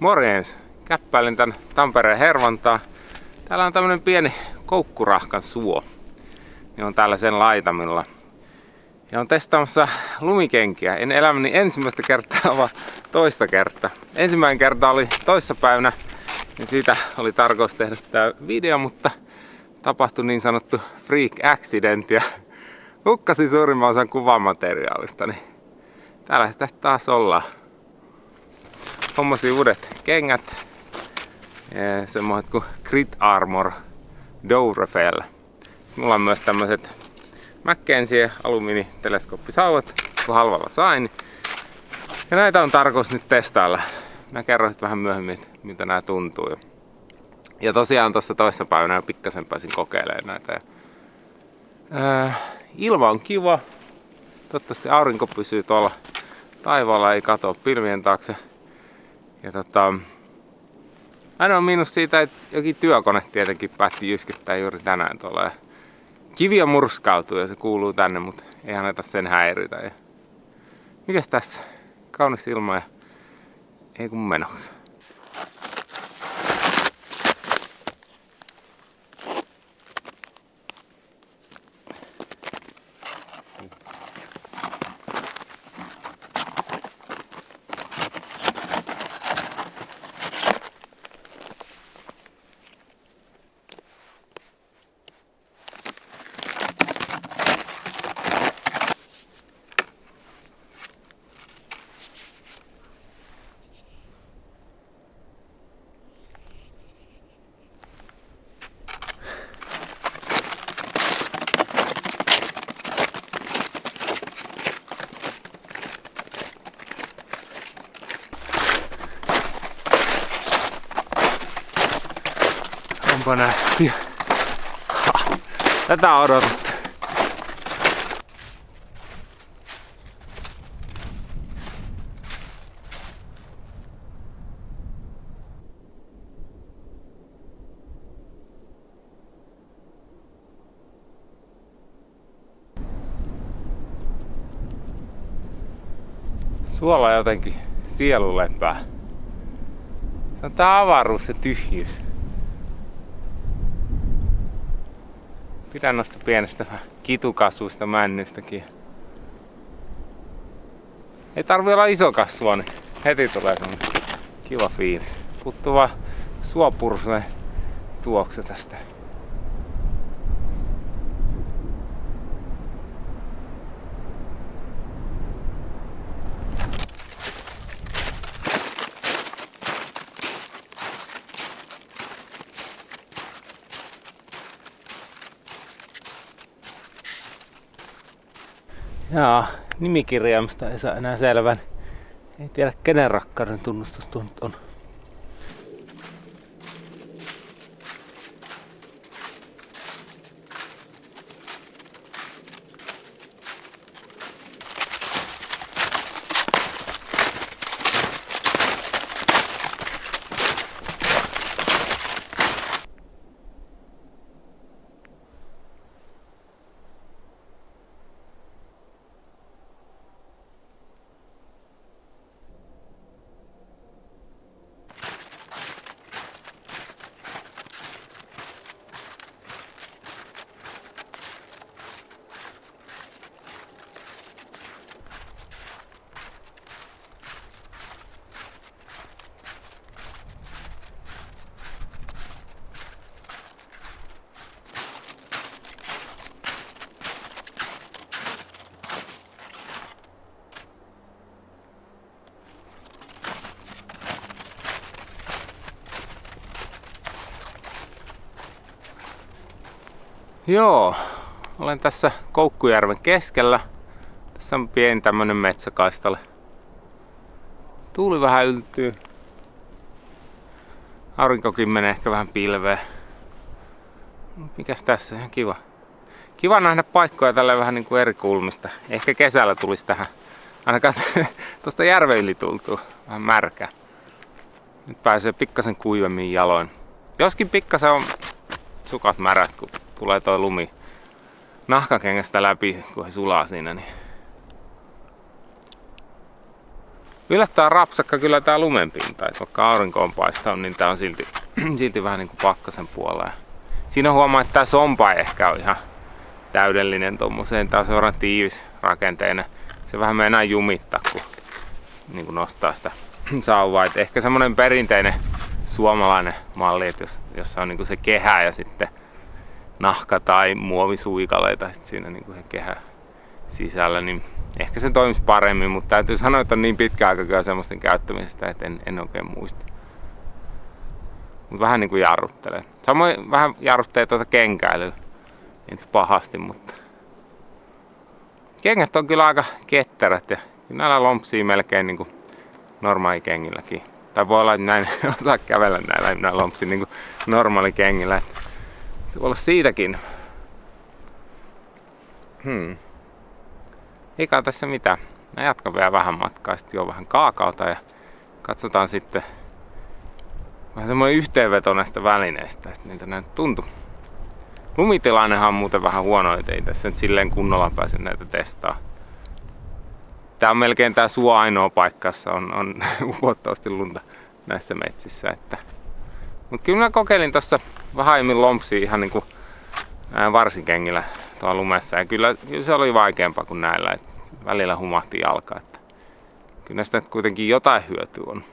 Morjens! Käppäilin tän Tampereen Hervantaa. Täällä on tämmönen pieni Koukkurahkan suo. Niin on täällä sen laitamilla. Ja on testaamassa lumikenkiä. En elämäni ensimmäistä kertaa, vaan toista kertaa. Ensimmäinen kerta oli toissapäivänä. Ja siitä oli tarkoitus tehdä tää video, mutta tapahtui niin sanottu freak accident. Ja hukkasin suurimman osan kuvamateriaalista. Niin täällä sitä taas ollaan. Hommasin uudet kengät. Semmoiset kuin Grit Armor Dovrefell. Sitten mulla on myös tämmöiset Mackenzie alumiiniteleskooppisauvat, kun halvalla sain. Ja näitä on tarkoitus nyt testailla. Mä kerron vähän myöhemmin, miltä nämä tuntuu. Ja tosiaan tuossa toissapäivänä jo pikkasen pääsin kokeilemaan näitä. Ilma on kiva. Toivottavasti aurinko pysyy tuolla taivaalla, ei katoa pilvien taakse. Ja ainoa miinus siitä, että jokin työkone tietenkin päätti jyskyttää juuri tänään tuolla. Ja kiviä murskautuu ja se kuuluu tänne, mutta ei anneta sen häiritä. Ja mikäs tässä? Kaunis ilma ja ei kun menoksi. Onpa nähty. Tätä on odotettu. Suolla jotenkin sielu lepää. Se on tää avaruus, se tyhjyys. Pidän noista pienestä kitukasvuista männystäkin. Ei tarvi olla iso kasvua, niin heti tulee semmonen kiva fiilis. Puuttuu vaan suopursujen tuoksu tästä. Jaa, nimikirjaimista ei saa enää selvän. Ei tiedä kenen rakkauden tunnustus tuo on. Joo, olen tässä Koukkujärven keskellä. Tässä on pieni tämmönen metsäkaistale. Tuuli vähän yltyy. Aurinkokin menee ehkä vähän pilveen. Mikäs tässä? Ihan kiva. Kiva nähdä paikkoja tällä vähän niin kuin eri kulmista. Ehkä kesällä tulisi tähän. Ainakaan tuosta järven yli tultuu. Vähän märkää. Nyt pääsee pikkasen kuivemmin jaloin. Joskin pikkasen on sukat märät, kun tulee toi lumi nahkakengästä läpi, kun he sulaa siinä. Niin Yllättävän rapsakka kyllä tää lumenpinta, että vaikka aurinko on paistanut, niin tää on silti vähän niinku pakkasen puolella. Siinä huomaa, että tää sompa ei ehkä ole ihan täydellinen tommoseen. Tää on seuraan tiivis rakenteinen. Se vähän meinaa jumittaa, kun niinku nostaa sitä sauvaa. Et ehkä semmonen perinteinen suomalainen malli, että jossa on niinku se kehä ja sitten nahka tai muovisuikaleita siinä niinku se kehä sisällä, niin ehkä se toimisi paremmin, mutta täytyy sanoa, että on niin pitkä aika kyllä semmoisten käyttämisestä, että en oikein muista. Mutta vähän niinku jarruttelee. Samoin vähän jarruttelee tuota kenkäilyä. Ei pahasti, mutta kengät on kyllä aika ketterät ja näillä lompsii melkein niinku normaalikengilläkin. Tai voi olla, että näin osaa kävellä näillä lompsii niinku normaalikengillä. Se voi olla siitäkin. Eikä tässä mitään. Mä jatkan vielä vähän matkaa, sitten juon vähän kaakaota ja katsotaan sitten vähän semmoinen yhteenveto näistä välineistä, että miltä näin tuntuu. Lumitilannehan on muuten vähän huono, ettei tässä nyt silleen kunnolla pääse näitä testaa. Tää on melkein tää suo ainoa paikka, jossa on upottavasti lunta näissä metsissä. Mut kyllä mä kokeilin tossa vähän aiemmin lompsia ihan niinku varsikengillä tuolla lumessa. Ja kyllä se oli vaikeampaa kuin näillä. Et välillä humahti jalka. Että kyllä näistä kuitenkin jotain hyötyä on.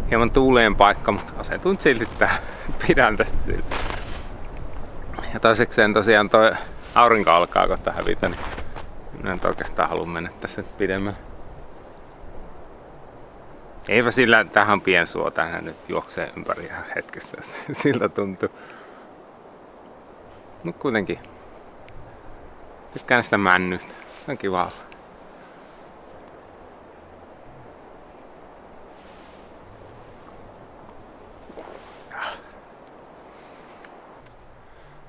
Hieman tuuleen paikka, mutta asetuin silti tähän. Pidän tästä silti. Ja toisekseen tosiaan toi aurinko alkaa kohta hävitä, niin minä en oikeastaan halua mennä tässä pidemmän. Eipä sillä, tähän on piensuo, tähän nyt juoksee ympäri ihan hetkessä, siltä tuntuu. Mut kuitenkin. Tykkään sitä männystä, se on kivaa.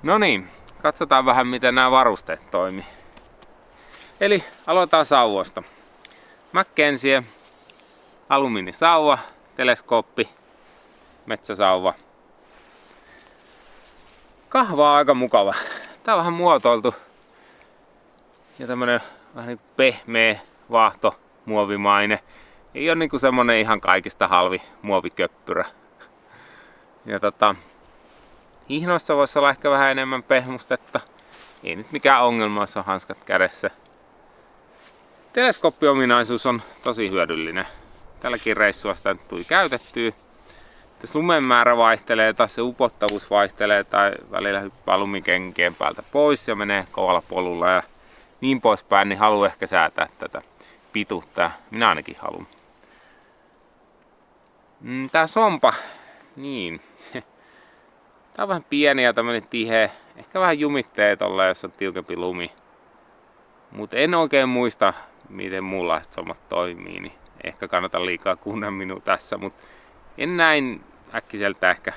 No niin, katsotaan vähän miten nämä varusteet toimii. Eli aloitetaan sauvoista. Mackenzie, alumiinisauva, teleskooppi, metsäsauva. Kahva on aika mukava. Tää on vähän muotoiltu. Ja tämmönen vähän niin pehmeä vaahto muovimainen. Ei oo niinku semmonen ihan kaikista halvi muoviköppyrä. Ja hihnoissa voisi olla ehkä vähän enemmän pehmustetta. Ei nyt mikään ongelma, jos on hanskat kädessä. Teleskooppiominaisuus on tosi hyödyllinen. Tälläkin reissulla sitä tuli käytettyä. Jos lumen määrä vaihtelee tai se upottavuus vaihtelee tai välillä hyppää lumikenkien päältä pois ja menee kovalla polulla ja niin poispäin, niin haluan ehkä säätää tätä pituutta. Minä ainakin haluan. Tää sompa, niin. Tää on vähän pieni ja tämmönen tiheä. Ehkä vähän jumittee tolla, jos on tiukempi lumi. Mut en oikein muista, miten muunlaiset sommat toimii. Niin ehkä kannata liikaa kuunnella minua tässä. Mut en näin äkkiseltä ehkä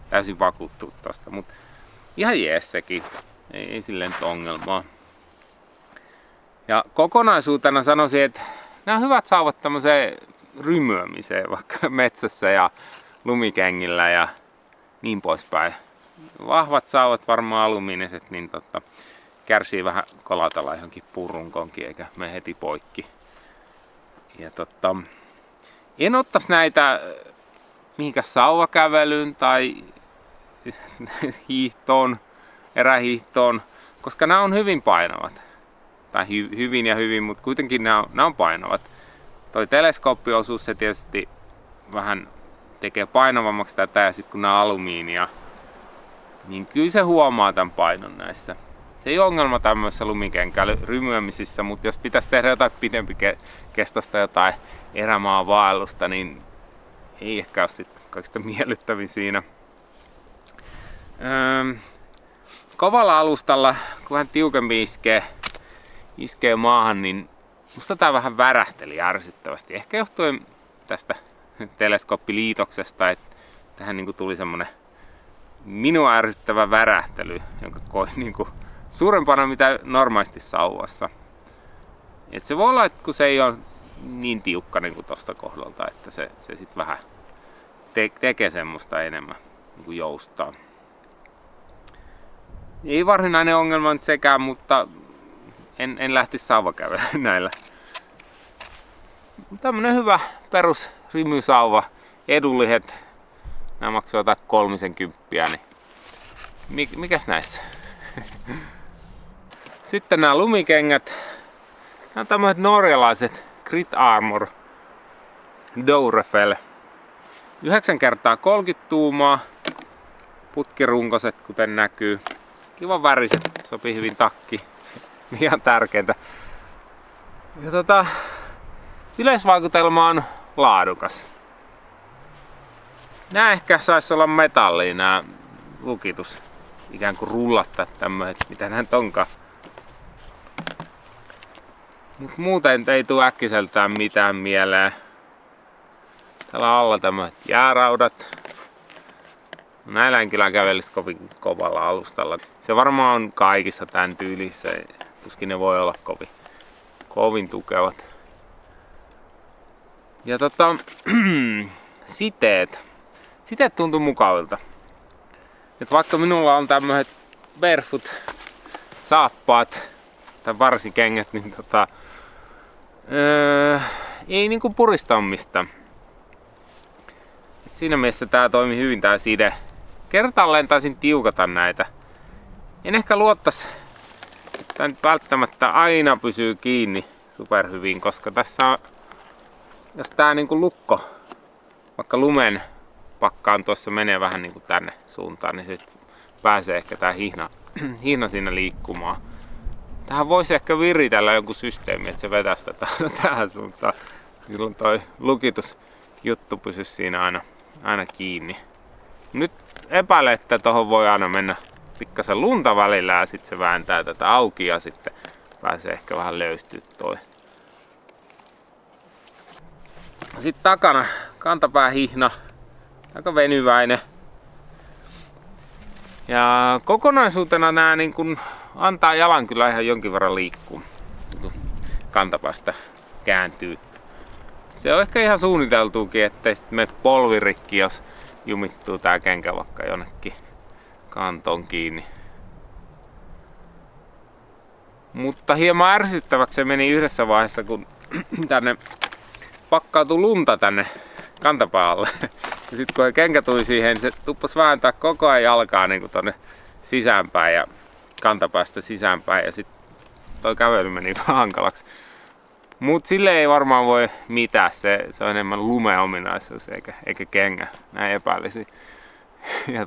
täysin vakuuttua tosta. Mut ihan jees sekin. Ei silleen nyt ongelmaa. Ja kokonaisuutena sanoisin, että nämä on hyvät sauvat tämmöiseen rymyämiseen vaikka metsässä ja lumikengillä ja niin poispäin. Vahvat sauvat, varmaan alumiiniset, niin kärsii vähän kolatella johonkin purrunkonkin eikä mene heti poikki. Ja en ottais näitä mihinkään sauvakävelyyn tai hiihtoon, erähiihtoon, koska nämä on hyvin painavat. Tai hyvin ja hyvin, mutta kuitenkin nämä on painavat. Toi teleskooppiosuus se tietysti vähän tekee painavammaksi tätä ja sitten kun nämä on alumiinia, niin kyllä se huomaa tämän painon näissä. Se ei ole ongelma tämmöisessä lumikenkälyrymyämisissä, mutta jos pitäisi tehdä jotain pidempi kestosta jotain erämaavaellusta, niin ei ehkä ole sitten kaikista miellyttävin siinä. Kovalla alustalla, kun hän tiukemmin iskee maahan, niin musta tää vähän värähteli ärsyttävästi. Ehkä johtuen tästä teleskooppiliitoksesta, että tähän niinku tuli semmonen minua ärsyttävä värähtely, jonka koin niinku suurempana mitä normaalisti sauvassa. Et se voi olla, että kun se ei ole niin tiukka niinku tosta kohdalta, että se sit vähän tekee semmoista enemmän niinku joustaa. Ei varsinainen ongelma nyt sekään, mutta en lähtisi sauvakävelyyn näillä. Tämmönen hyvä perus rymysauva, edulliset. Nämä maksaa jotain 30, niin mikäs näissä? Sitten nämä lumikengät. Nämä on tämmöiset norjalaiset Grit Armor Dourefell. 9x30 tuumaa. Putkirunkoset, kuten näkyy. Kivan väriset, sopii hyvin takki. Ihan tärkeintä. Ja yleisvaikutelma on laadukas. Nää ehkä sais olla metallia, nää lukitus. Ikään kuin rullattaa tämmöiset, mitä nää onkaan. Mut muuten ei tuu äkkiseltään mitään mieleen. Täällä on alla tämmöiset jääraudat. Näillä en kyllä kävelisi kovin kovalla alustalla. Se varmaan on kaikissa tän tyylissä. Tuskin ne voi olla kovin tukevat. Ja siteet. Siteet tuntuu mukavilta. Et vaikka minulla on tämmöiset barefoot saappaat tai varsikengät, niin ei niinku purista mistään. Et siinä mielessä tää toimi hyvin tää side. Kertaalleen taisin tiukata näitä. En ehkä luottais, että tää nyt välttämättä aina pysyy kiinni superhyvin, koska tässä on, jos tää niinku lukko, vaikka lumen pakkaan tuossa menee vähän niinku tänne suuntaan, niin se pääsee ehkä tää hihna siinä liikkumaan. Tähän voisi ehkä viritellä joku systeemi, että se vetäisi tätä tähän suuntaan. Silloin toi lukitusjuttu pysyisi siinä aina kiinni. Nyt epäilen, että tohon voi aina mennä pikkasen lunta välillä ja sitten se vääntää tätä auki ja sitten pääsee ehkä vähän löystyä toi. Sitten takana kantapäähihna, aika venyväinen. Ja kokonaisuutena nää niin kun antaa jalan kyllä ihan jonkin verran liikkuu, kun kantapäästä kääntyy. Se on ehkä ihan suunniteltuukin, ettei sitten mene polvirikki, jos jumittuu tää kenkä vaikka jonnekin kantoon kiinni. Mutta hieman ärsyttäväksi se meni yhdessä vaiheessa, kun tänne pakkautui lunta tänne kantapäälle. Ja sit kun kenkä tuli siihen, niin se tuppasi vääntää koko ajan jalkaa niin kuin tonne sisäänpäin ja kantapäästä sisäänpäin. Ja sit toi kävely meni hankalaksi. Mut sille ei varmaan voi mitään, se on enemmän lumeominaisuus eikä kengä, näin epäilisi. Ja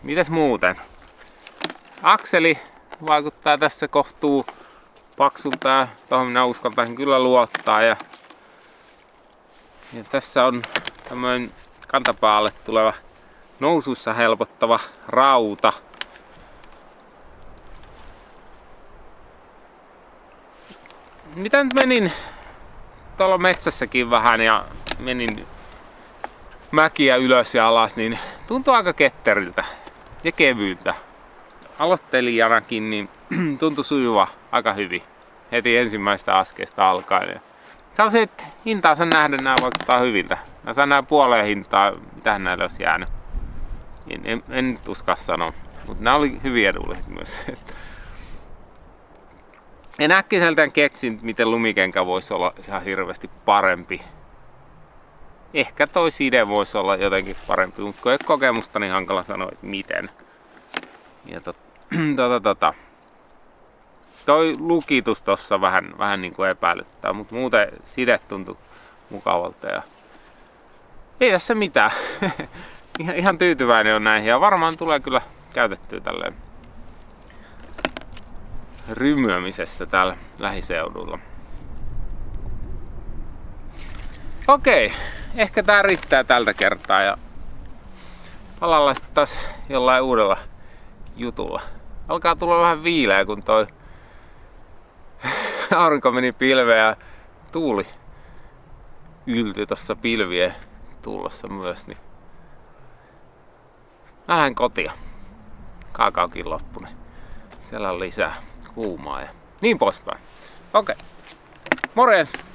mitäs muuten? Akseli vaikuttaa tässä kohtuu paksulta ja tohon minä uskaltaisin kyllä luottaa. Ja tässä on tämmöinen kantapäälle tuleva nousussa helpottava rauta. Mitä nyt menin tuolla metsässäkin vähän ja menin mäkiä ylös ja alas, niin tuntuu aika ketteriltä ja kevyiltä. Aloittelijanakin niin tuntui sujuva aika hyvin heti ensimmäistä askeesta alkaen. Sellaiset hintaansa nähden nämä vaikuttaa hyviltä. Mä saan nää puoleen hintaa, mitähän näille olisi jäänyt. En nyt uskalla sanoa, mutta nämä oli hyvin edulliset myös. En äkkiseltään keksin, miten lumikenkä voisi olla ihan hirveästi parempi. Ehkä toi side voisi olla jotenkin parempi, mutta kun ei ole kokemusta, niin hankala sanoa, että miten. Ja toi lukitus tossa vähän niin kuin epäilyttää, mutta muuten side tuntui mukavalta. Ja ei tässä mitään. Ihan tyytyväinen on näihin ja varmaan tulee kyllä käytettyä tälleen rymyämisessä täällä lähiseudulla. Okei, ehkä tää riittää tältä kertaa ja palaillaan sitten taas jollain uudella jutulla. Alkaa tulla vähän viileä, kun toi aurinko meni pilveen ja tuuli yltyi tossa pilvien tullossa myös. Niin mä lähden kotiin. Kaakaokin loppu, niin siellä on lisää kuumaa ja niin poispäin. Okei, morjens!